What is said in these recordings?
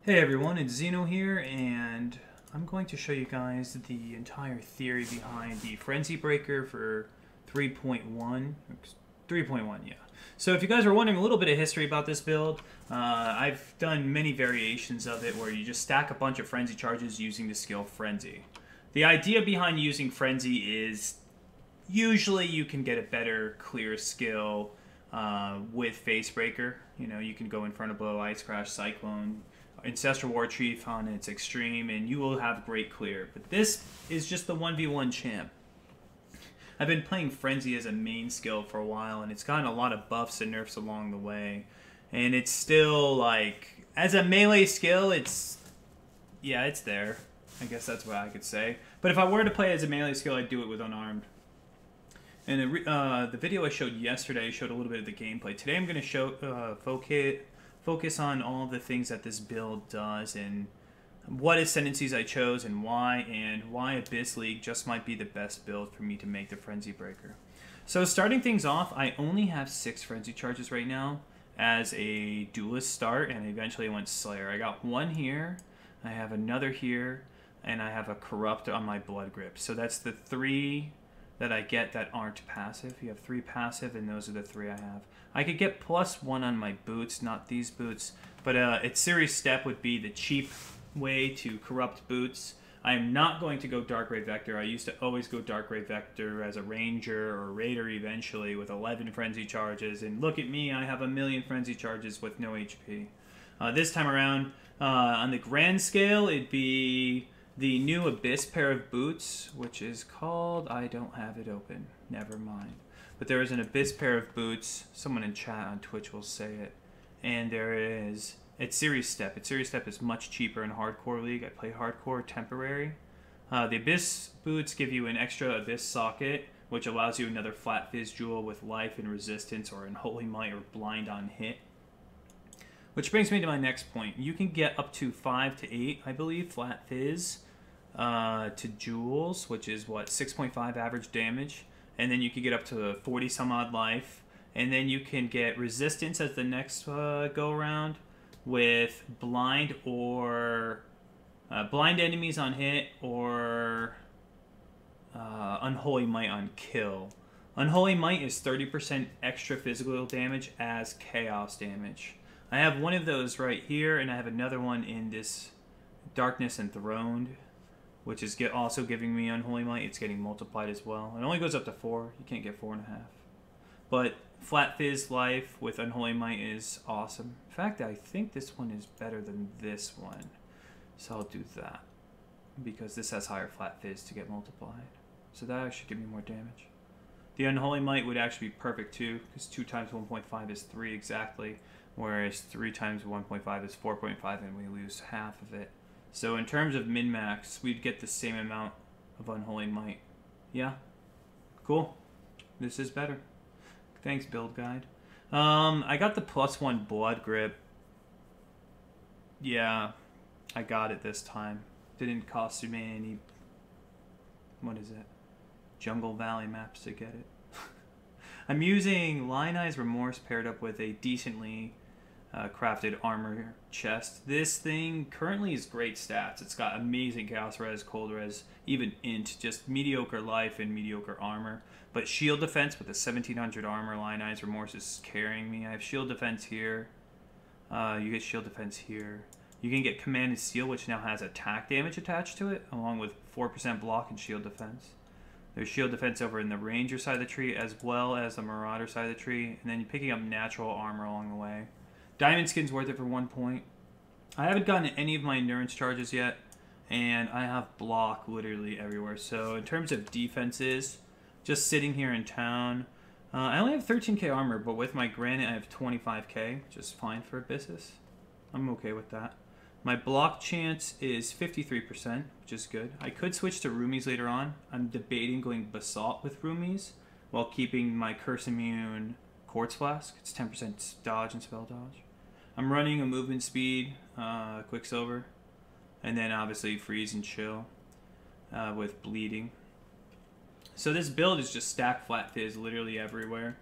Hey everyone, it's Zeno here, and I'm going to show you guys the entire theory behind the FrenzyBreaker for 3.1. 3.1, yeah. So if you guys are wondering a little bit of history about this build, I've done many variations of it where you just stack a bunch of Frenzy charges using the skill Frenzy. The idea behind using Frenzy is usually you can get a better clear skill with FaceBreaker. You know, you can go in front of Blow, Ice Crash, Cyclone, Ancestral War Chief on its extreme, and you will have great clear. But this is just the 1v1 champ. I've been playing Frenzy as a main skill for a while, and it's gotten a lot of buffs and nerfs along the way. And it's still, like, as a melee skill, it's there. I guess that's what I could say. But if I were to play as a melee skill, I'd do it with Unarmed. And the video I showed yesterday showed a little bit of the gameplay. Today I'm going to show focus on all the things that this build does and what ascendancies I chose and why Abyss League just might be the best build for me to make the FrenzyBreaker. So starting things off, I only have 6 Frenzy charges right now as a duelist start, and eventually I went Slayer. I got one here, I have another here, and I have a Corrupt on my Blood Grip. So that's the 3 that I get that aren't passive. You have 3 passive, and those are the 3 I have. I could get +1 on my boots, not these boots, but its series step would be the cheap way to corrupt boots. I am not going to go Dark Ray Vector. I used to always go Dark Ray Vector as a Ranger or Raider eventually with 11 Frenzy charges, and look at me, I have 1,000,000 Frenzy charges with no HP. This time around, on the grand scale, it'd be the new Abyss pair of boots, which is called, I don't have it open, never mind. But there is an Abyss pair of boots, someone in chat on Twitch will say it, and there is, it's Series Step. Its Series Step is much cheaper in Hardcore League. I play Hardcore temporary. The Abyss boots give you an extra Abyss socket, which allows you another Flat Fizz Jewel with life and resistance, or Unholy Might or blind on hit. Which brings me to my next point. You can get up to 5 to 8, I believe, Flat Fizz to Jewels, which is what, 6.5 average damage, and then you can get up to 40 some odd life, and then you can get resistance as the next go around with blind or blind enemies on hit, or Unholy Might on kill. Unholy Might is 30% extra physical damage as chaos damage. I have one of those right here, and I have another one in this Darkness Enthroned, which is also giving me Unholy Might. It's getting multiplied as well. It only goes up to 4. You can't get 4.5. But Flat Fizz Life with Unholy Might is awesome. In fact, I think this one is better than this one. So I'll do that, because this has higher Flat Fizz to get multiplied. So that should give me more damage. The Unholy Might would actually be perfect too, because 2 times 1.5 is 3 exactly, whereas 3 times 1.5 is 4.5, and we lose half of it. So in terms of min-max, we'd get the same amount of Unholy Might. Yeah? Cool. This is better. Thanks, build guide. I got the +1 Blood Grip. Yeah, I got it this time. Didn't cost me any... What is it? Jungle Valley maps to get it. I'm using Lionized Remorse paired up with a decently crafted armor chest. This thing currently is great stats. It's got amazing chaos res, cold res, even int, just mediocre life and mediocre armor. But shield defense with the 1700 armor, Lionized Remorse is carrying me. I have shield defense here. You get shield defense here. You can get Command and Steel, which now has attack damage attached to it, along with 4% block and shield defense. There's shield defense over in the Ranger side of the tree, as well as the Marauder side of the tree, and then you're picking up natural armor along the way. Diamond Skin's worth it for 1 point. I haven't gotten any of my endurance charges yet, and I have block literally everywhere. So in terms of defenses, just sitting here in town, I only have 13k armor, but with my granite I have 25k, which is fine for Abyssus. I'm okay with that. My block chance is 53%, which is good. I could switch to Roomies later on. I'm debating going Basalt with Roomies while keeping my Curse Immune Quartz Flask. It's 10% dodge and spell dodge. I'm running a movement speed, Quicksilver, and then obviously freeze and chill with bleeding. So this build is just stack Flat Fizz literally everywhere.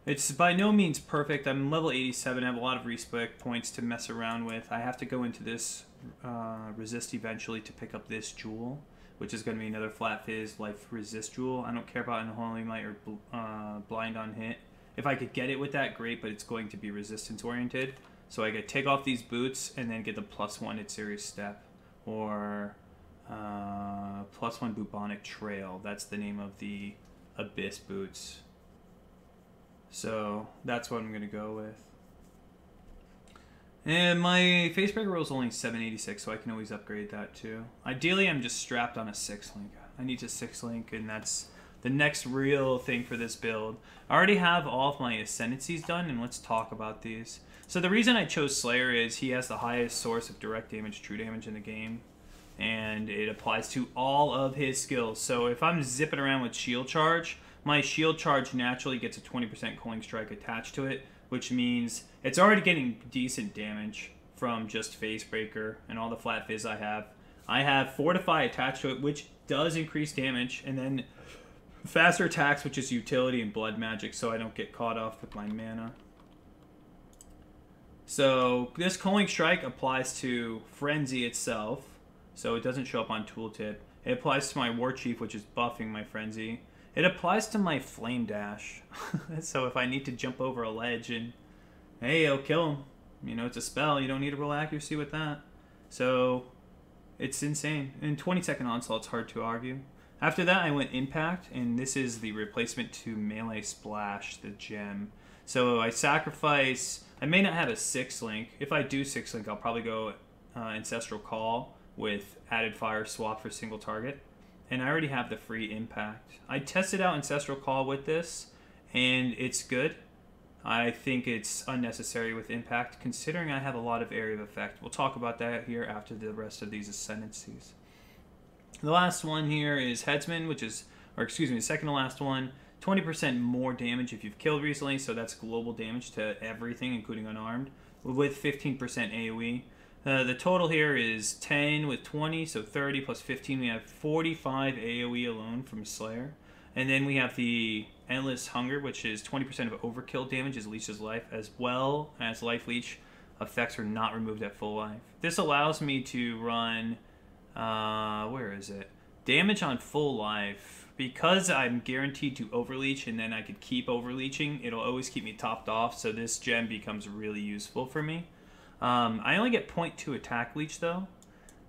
It's by no means perfect. I'm level 87. I have a lot of respec points to mess around with. I have to go into this resist eventually to pick up this jewel, which is going to be another flat fizz life resist jewel. I don't care about Unholy Might or blind on hit. If I could get it with that, great, but it's going to be resistance oriented. So I could take off these boots and then get the +1 at Serious Step, or +1 Bubonic Trail. That's the name of the Abyss boots. So that's what I'm going to go with. And my FaceBreaker roll is only 786, so I can always upgrade that too. Ideally, I'm just strapped on a 6-link. I need a 6-link, and that's the next real thing for this build. I already have all of my Ascendancies done, and let's talk about these. So the reason I chose Slayer is he has the highest source of direct damage, true damage in the game, and it applies to all of his skills. So if I'm zipping around with Shield Charge, my Shield Charge naturally gets a 20% Cooling Strike attached to it, which means it's already getting decent damage from just FaceBreaker and all the flat fizz I have. I have Fortify attached to it, which does increase damage, and then faster attacks, which is utility and blood magic, so I don't get caught off with my mana. So this Cooling Strike applies to Frenzy itself, so it doesn't show up on Tooltip. It applies to my War Chief, which is buffing my Frenzy. It applies to my Flame Dash. So if I need to jump over a ledge and, hey, it'll kill him. You know, it's a spell. You don't need to roll accuracy with that. So it's insane. And 20-second Onslaught's hard to argue. After that, I went Impact, and this is the replacement to Melee Splash, the gem. So I sacrifice... I may not have a 6-link. If I do 6-link, I'll probably go Ancestral Call with added fire swap for single target. And I already have the free Impact. I tested out Ancestral Call with this, and it's good. I think it's unnecessary with Impact, considering I have a lot of area of effect. We'll talk about that here after the rest of these Ascendancies. The last one here is Headsman, which is, or excuse me, the second to last one. 20% more damage if you've killed recently, so that's global damage to everything, including unarmed, with 15% AoE. The total here is 10 with 20, so 30 plus 15. We have 45 AoE alone from Slayer. And then we have the Endless Hunger, which is 20% of overkill damage as leeches life, as well as life leech effects are not removed at full life. This allows me to run, where is it? Damage on full life. Because I'm guaranteed to overleech and then I could keep overleeching, it'll always keep me topped off, so this gem becomes really useful for me. I only get 0.2 attack leech though,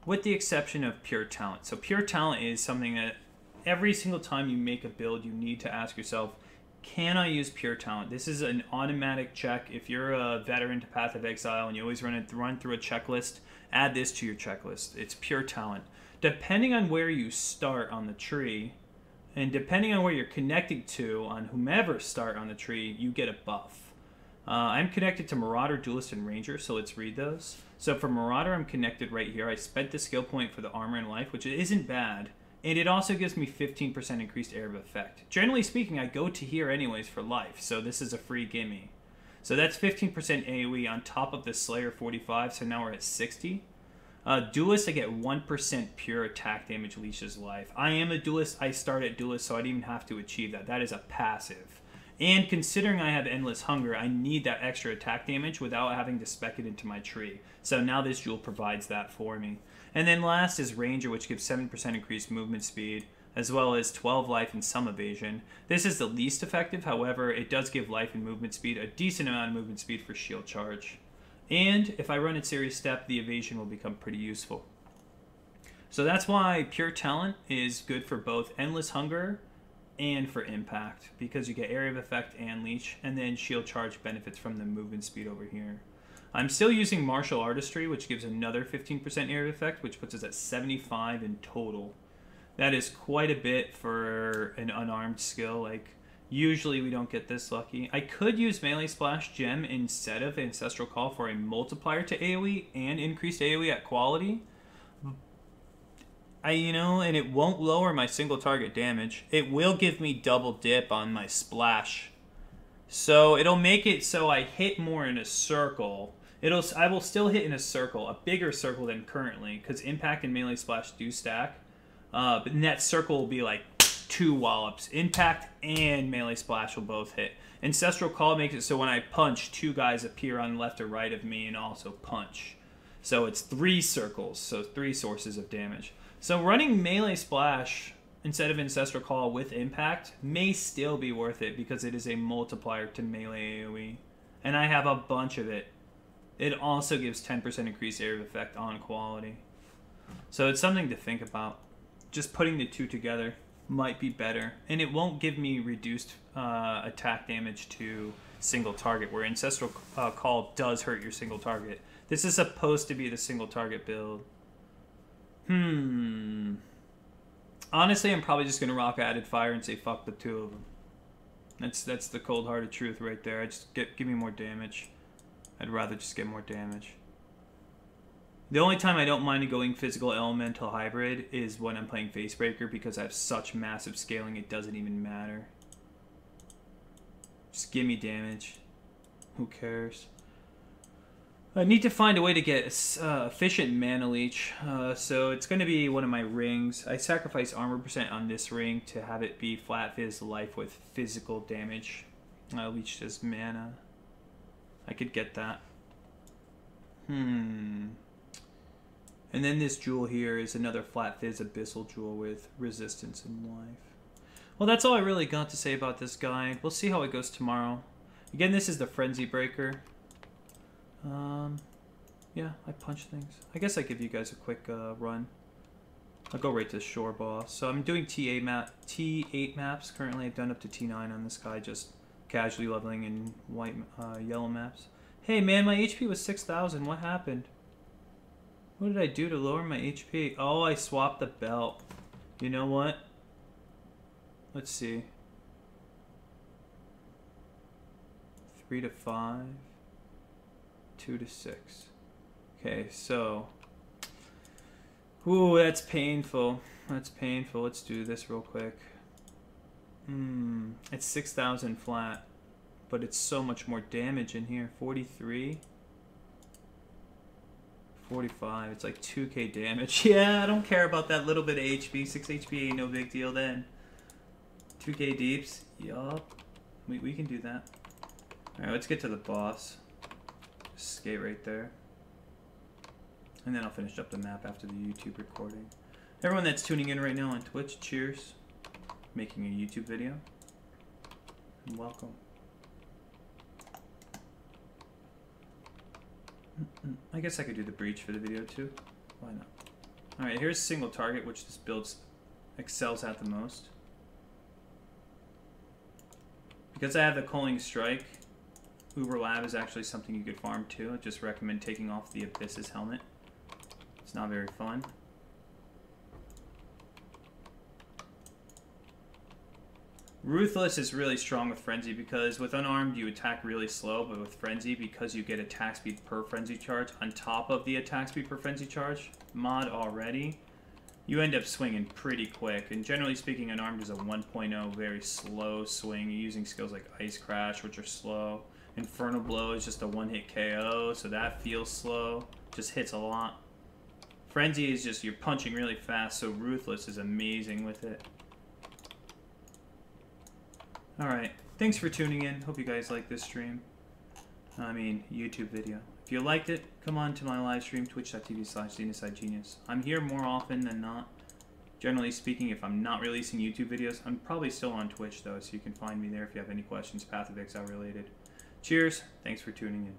with the exception of Pure Talent. So Pure Talent is something that every single time you make a build, you need to ask yourself, can I use Pure Talent? This is an automatic check. If you're a veteran to Path of Exile and you always run through a checklist, add this to your checklist. It's Pure Talent. Depending on where you start on the tree, and depending on where you're connected to, on whomever start on the tree, you get a buff. I'm connected to Marauder, Duelist, and Ranger, so let's read those. So for Marauder, I'm connected right here. I spent the skill point for the Armor and Life, which isn't bad. And it also gives me 15% increased area of effect. Generally speaking, I go to here anyways for life, so this is a free gimme. So that's 15% AoE on top of the Slayer 45, so now we're at 60. Duelist, I get 1% pure attack damage leashes life. I am a Duelist. I start at Duelist, so I didn't even have to achieve that. That is a passive. And considering I have Endless Hunger, I need that extra attack damage without having to spec it into my tree. So now this jewel provides that for me. And then last is Ranger, which gives 7% increased movement speed, as well as 12 life and some evasion. This is the least effective, however, it does give life and movement speed, a decent amount of movement speed for shield charge. And if I run at Serious Step, the evasion will become pretty useful. So that's why Pure Talent is good for both Endless Hunger and for Impact, because you get Area of Effect and Leech, and then Shield Charge benefits from the movement speed over here. I'm still using Martial Artistry, which gives another 15% Area of Effect, which puts us at 75 in total. That is quite a bit for an unarmed skill. Like, usually we don't get this lucky. I could use Melee Splash Gem instead of Ancestral Call for a multiplier to AoE and increased AoE at quality. And it won't lower my single target damage. It will give me double dip on my splash. So it'll make it so I hit more in a circle. I will still hit in a circle, a bigger circle than currently, because Impact and Melee Splash do stack. But in that circle will be like 2 wallops. Impact and Melee Splash will both hit. Ancestral Call makes it so when I punch, 2 guys appear on left or right of me and also punch. So it's 3 circles, so 3 sources of damage. So running Melee Splash instead of Ancestral Call with Impact may still be worth it because it is a multiplier to melee AoE. And I have a bunch of it. It also gives 10% increased area of effect on quality. So it's something to think about. Just putting the 2 together might be better. And it won't give me reduced attack damage to single target, where Ancestral Call does hurt your single target. This is supposed to be the single target build. Honestly, I'm probably just going to rock Added Fire and say fuck the 2 of them. That's the cold-hearted truth right there. Give me more damage. I'd rather just get more damage. The only time I don't mind going physical elemental hybrid is when I'm playing FrenzyBreaker because I have such massive scaling it doesn't even matter. Just give me damage. Who cares? I need to find a way to get efficient mana leech. So it's going to be one of my rings. I sacrifice armor percent on this ring to have it be flat fizz life with physical damage. Leech does mana. I could get that. And then this jewel here is another flat fizz abyssal jewel with resistance and life. Well, that's all I really got to say about this guy. We'll see how it goes tomorrow. Again, this is the FrenzyBreaker. Yeah, I punch things. I guess I give you guys a quick run. I'll go right to the shore boss. So I'm doing T8 maps currently. I've done up to T9 on this guy, just casually leveling in white, yellow maps. Hey man, my HP was 6,000. What happened? What did I do to lower my HP? Oh, I swapped the belt. You know what? Let's see. 3 to 5. 2 to 6. Okay, so. Ooh, that's painful. That's painful. Let's do this real quick. It's 6,000 flat, but it's so much more damage in here. 43. 45. It's like 2k damage. Yeah, I don't care about that little bit of HP. 6 HP ain't no big deal then. 2k deeps. Yup. We can do that. Alright, let's get to the boss. Skate right there. And then I'll finish up the map after the YouTube recording. Everyone that's tuning in right now on Twitch, cheers. Making a YouTube video. And welcome. I guess I could do the breach for the video too. Why not? Alright, here's single target, which this build excels at the most. Because I have the Culling Strike, Uber Lab is actually something you could farm too. I just recommend taking off the Abyss's helmet. It's not very fun. Ruthless is really strong with Frenzy because with Unarmed you attack really slow, but with Frenzy, because you get attack speed per Frenzy charge on top of the attack speed per Frenzy charge mod already, you end up swinging pretty quick. And generally speaking, Unarmed is a 1.0 very slow swing. You're using skills like Ice Crash, which are slow. Infernal Blow is just a one-hit KO, so that feels slow. Just hits a lot. Frenzy is just, you're punching really fast, so Ruthless is amazing with it. Alright, thanks for tuning in. Hope you guys like this stream. YouTube video. If you liked it, come on to my live stream, twitch.tv/ZenocideGenius. I'm here more often than not. Generally speaking, if I'm not releasing YouTube videos, I'm probably still on Twitch though, so you can find me there if you have any questions, Path of Exile related. Cheers, thanks for tuning in.